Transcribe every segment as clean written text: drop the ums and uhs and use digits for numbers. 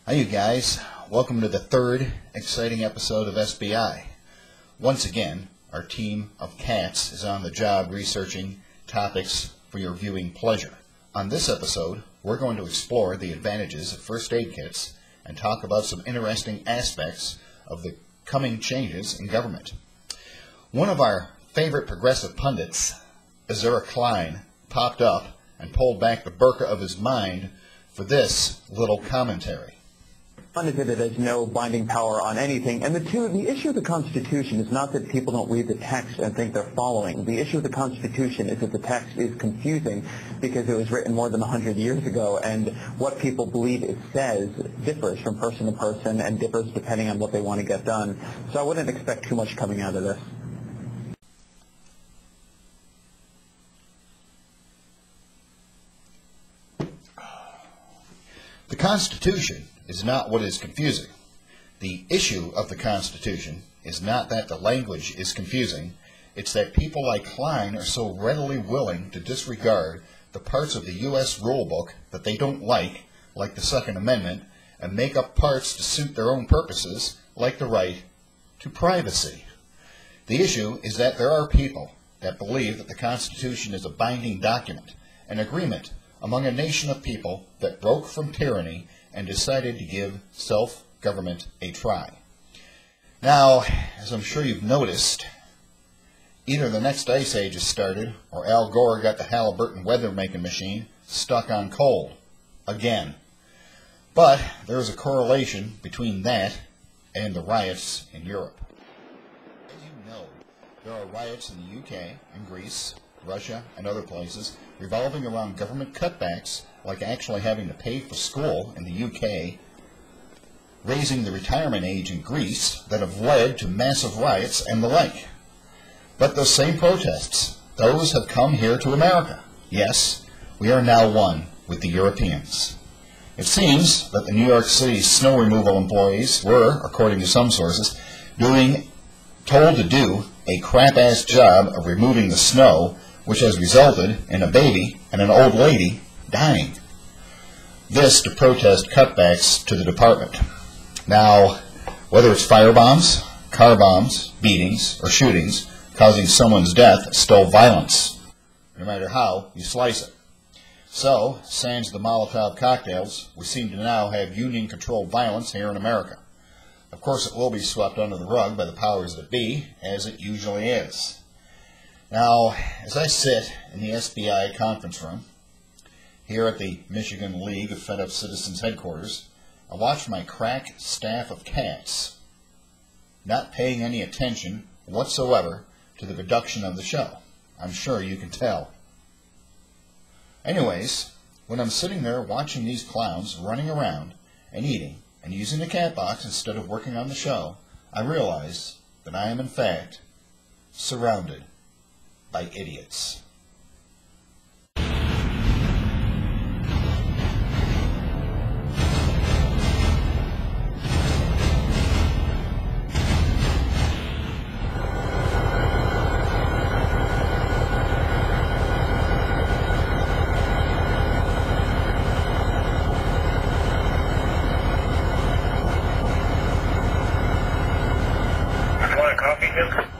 Hi you guys, welcome to the third exciting episode of SBI. Once again, our team of cats is on the job researching topics for your viewing pleasure. On this episode, we're going to explore the advantages of first aid kits and talk about some interesting aspects of the coming changes in government. One of our favorite progressive pundits, Ezra Klein, popped up and pulled back the burqa of his mind for this little commentary. That it has no binding power on anything. And the issue of the Constitution is not that people don't read the text and think they're following. The issue of the Constitution is that the text is confusing because it was written more than 100 years ago, and what people believe it says differs from person to person and differs depending on what they want to get done. So I wouldn't expect too much coming out of this. The Constitution is not what is confusing. The issue of the Constitution is not that the language is confusing, it's that people like Klein are so readily willing to disregard the parts of the U.S. rulebook that they don't like the Second Amendment, and make up parts to suit their own purposes, like the right to privacy. The issue is that there are people that believe that the Constitution is a binding document, an agreement among a nation of people that broke from tyranny and decided to give self-government a try. Now, as I'm sure you've noticed, either the next ice age has started, or Al Gore got the Halliburton weather-making machine stuck on cold again. But there is a correlation between that and the riots in Europe. As you know, there are riots in the UK and Greece, Russia, and other places revolving around government cutbacks, like actually having to pay for school in the UK, raising the retirement age in Greece, that have led to massive riots and the like. But those same protests, those have come here to America. Yes, we are now one with the Europeans. It seems that the New York City snow removal employees were, according to some sources, told to do a crap-ass job of removing the snow, which has resulted in a baby and an old lady dying. This to protest cutbacks to the department. Now, whether it's firebombs, car bombs, beatings, or shootings causing someone's death, it's still violence, no matter how you slice it. So, sans the Molotov cocktails, we seem to now have union-controlled violence here in America. Of course, it will be swept under the rug by the powers that be, as it usually is. Now, as I sit in the SBI conference room, here at the Michigan League of Fed Up Citizens headquarters, I watch my crack staff of cats not paying any attention whatsoever to the production of the show. I'm sure you can tell. Anyways, when I'm sitting there watching these clowns running around and eating and using the cat box instead of working on the show, I realize that I am in fact surrounded by idiots. You want a coffee, Jim?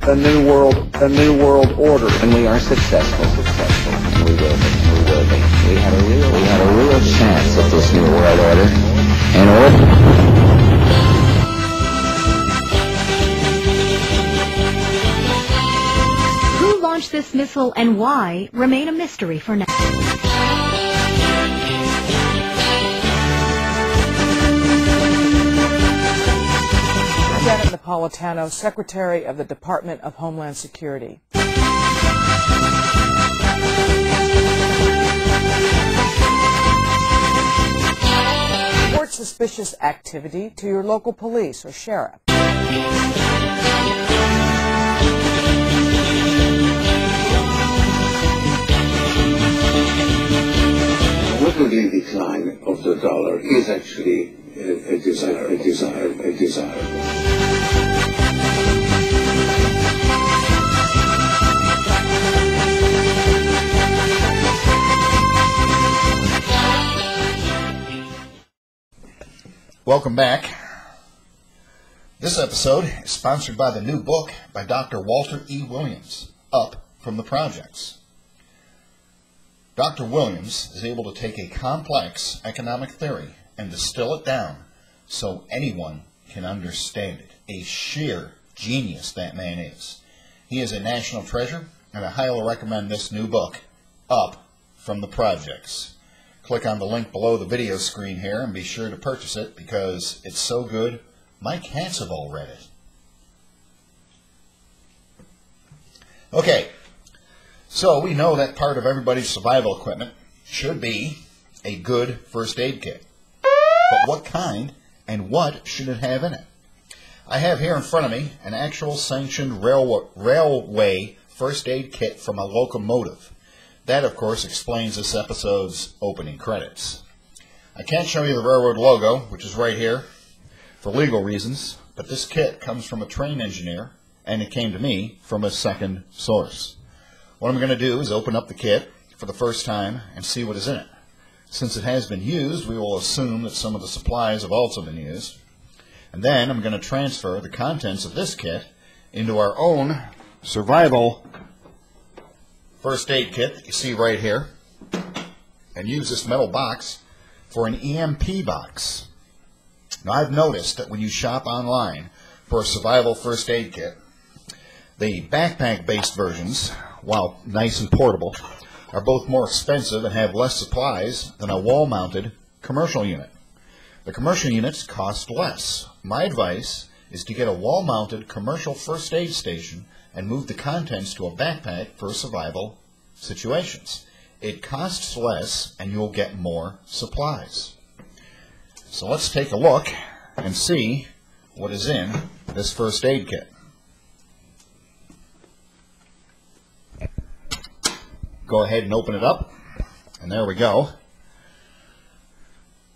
a new world order. And we are successful, and we will be. We had a real chance at this new world order. Who launched this missile and why remain a mystery for now. Janet Napolitano, Secretary of the Department of Homeland Security. Report suspicious activity to your local police or sheriff. Rapidly decline of the dollar is actually a desire. Welcome back. This episode is sponsored by the new book by Dr. Walter E. Williams, Up from the Projects. Dr. Williams is able to take a complex economic theory and distill it down so anyone can understand it. A sheer genius that man is. He is a national treasure, and I highly recommend this new book, Up from the Projects. Click on the link below the video screen here and be sure to purchase it because it's so good, my cats have all read it. Okay, so we know that part of everybody's survival equipment should be a good first aid kit. But what kind and what should it have in it? I have here in front of me an actual sanctioned railway first aid kit from a locomotive. That, of course, explains this episode's opening credits. I can't show you the railroad logo, which is right here, for legal reasons, but this kit comes from a train engineer, and it came to me from a second source. What I'm going to do is open up the kit for the first time and see what is in it. Since it has been used, we will assume that some of the supplies have also been used. And then I'm going to transfer the contents of this kit into our own survival first aid kit that you see right here, and use this metal box for an EMP box. Now, I've noticed that when you shop online for a survival first aid kit, the backpack-based versions, while nice and portable, are both more expensive and have less supplies than a wall-mounted commercial unit. The commercial units cost less. My advice is to get a wall-mounted commercial first aid station and move the contents to a backpack for survival situations. It costs less and you'll get more supplies. So let's take a look and see what is in this first aid kit. Go ahead and open it up, and there we go.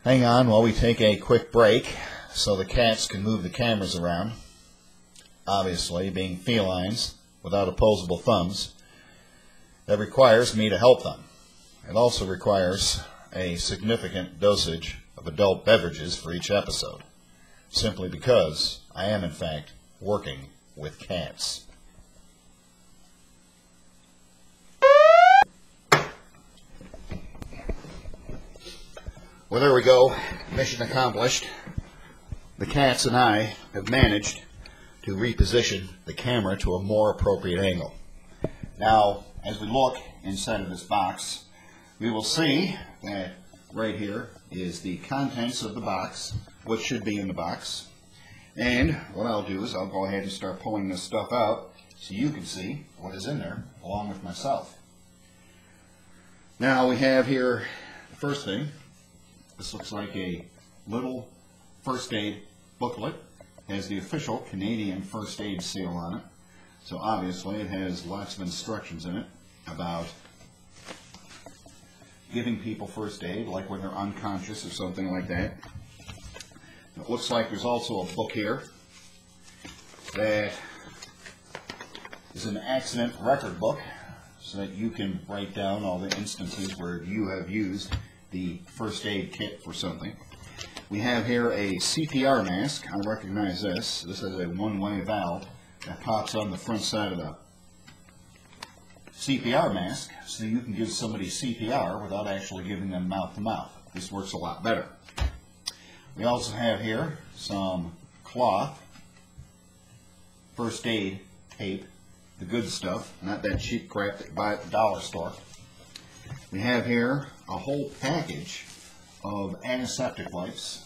Hang on while we take a quick break so the cats can move the cameras around. Obviously, being felines without opposable thumbs, that requires me to help them. It also requires a significant dosage of adult beverages for each episode, simply because I am, in fact, working with cats. Well, there we go. Mission accomplished. The cats and I have managed to reposition the camera to a more appropriate angle. Now, as we look inside of this box, we will see that right here is the contents of the box, what should be in the box. And what I'll do is I'll go ahead and start pulling this stuff out so you can see what is in there along with myself. Now we have here the first thing. This looks like a little first aid booklet. It has the official Canadian first aid seal on it. So obviously it has lots of instructions in it about giving people first aid, like when they're unconscious or something like that. It looks like there's also a book here that is an accident record book so that you can write down all the instances where you have used the first aid kit for something. We have here a CPR mask. I recognize this. This is a one-way valve that pops on the front side of the CPR mask, so you can give somebody CPR without actually giving them mouth-to-mouth. This works a lot better. We also have here some cloth, first aid tape, the good stuff, not that cheap crap that you buy at the dollar store. We have here a whole package of antiseptic wipes.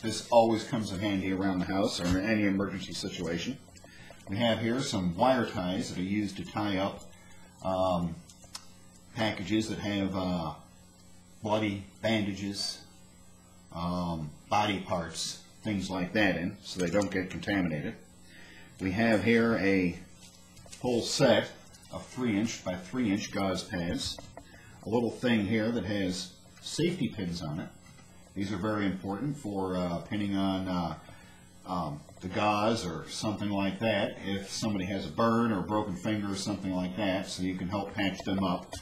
This always comes in handy around the house or in any emergency situation. We have here some wire ties that are used to tie up packages that have bloody bandages, body parts, things like that in, so they don't get contaminated. We have here a whole set of 3-inch by 3-inch gauze pads, a little thing here that has safety pins on it. These are very important for pinning on the gauze or something like that if somebody has a burn or a broken finger or something like that, so you can help patch them up.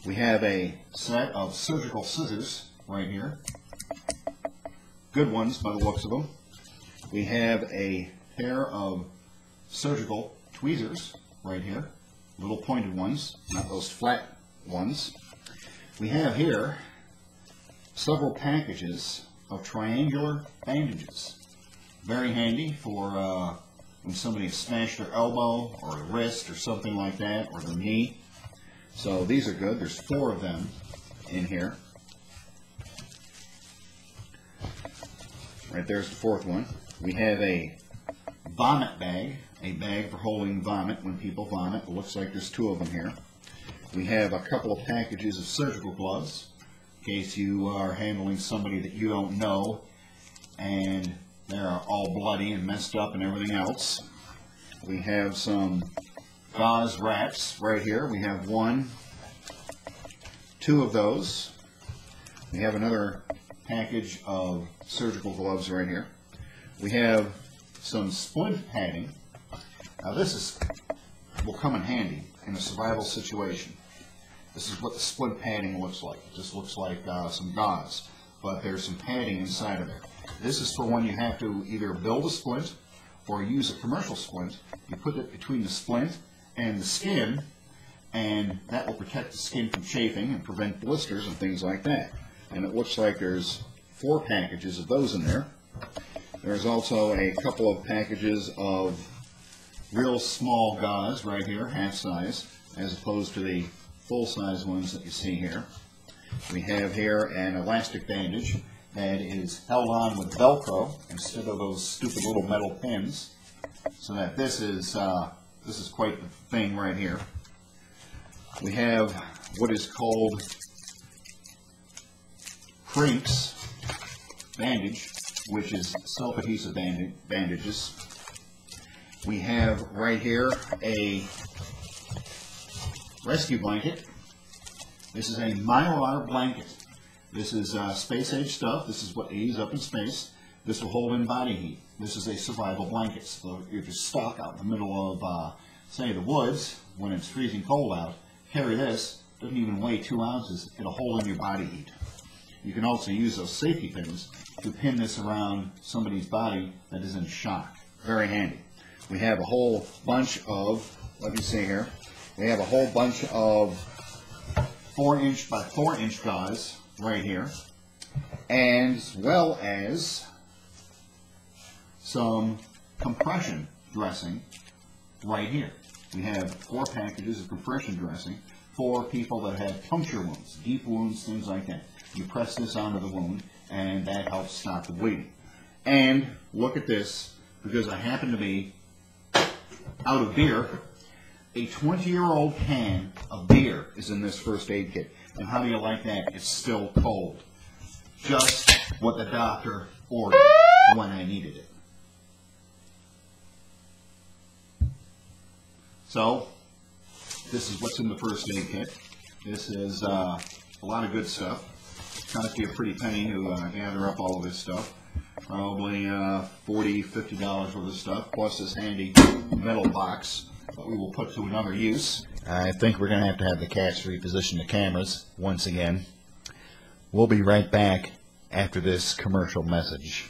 We have a set of surgical scissors right here. Good ones by the looks of them. We have a pair of surgical tweezers right here, little pointed ones, not those flat ones. We have here several packages of triangular bandages. Very handy for when somebody has smashed their elbow or a wrist or something like that, or their knee. So these are good. There's 4 of them in here. Right there's the 4th one. We have a vomit bag, a bag for holding vomit when people vomit. It looks like there's 2 of them here. We have a couple of packages of surgical gloves in case you are handling somebody that you don't know and they're all bloody and messed up and everything else. We have some gauze wraps right here. We have 2 of those. We have another package of surgical gloves right here. We have some splint padding. Now this will come in handy in a survival situation. This is what the splint padding looks like. It just looks like some gauze, but there's some padding inside of it. This is for when you have to either build a splint or use a commercial splint. You put it between the splint and the skin, and that will protect the skin from chafing and prevent blisters and things like that. And it looks like there's 4 packages of those in there. There's also a couple of packages of real small gauze right here, half size, as opposed to the full-size ones that you see here. We have here an elastic bandage that is held on with Velcro instead of those stupid little metal pins, so that this is quite the thing right here. We have what is called Crinks bandage, which is self-adhesive bandages. We have right here a rescue blanket. This is a Mylar blanket. This is space-age stuff. This is what they use up in space. This will hold in body heat. This is a survival blanket. So if you're stuck out in the middle of, say, the woods, when it's freezing cold out, carry this. Doesn't even weigh 2 ounces. It'll hold in your body heat. You can also use those safety pins to pin this around somebody's body that is in shock. Very handy. We have a whole bunch of, let me see here, we have a whole bunch of 4-inch by 4-inch gauze right here, as well as some compression dressing right here. We have 4 packages of compression dressing for people that have puncture wounds, deep wounds, things like that. You press this onto the wound, and that helps stop the bleeding. And look at this, because I happen to be out of beer. A 20-year-old can of beer is in this first aid kit. And how do you like that? It's still cold. Just what the doctor ordered when I needed it. So, this is what's in the first aid kit. This is a lot of good stuff. Cost you a pretty penny to gather up all of this stuff. Probably $40, $50 worth of stuff, plus this handy metal box that we will put to another use. I think we're going to have the cats reposition the cameras once again. We'll be right back after this commercial message.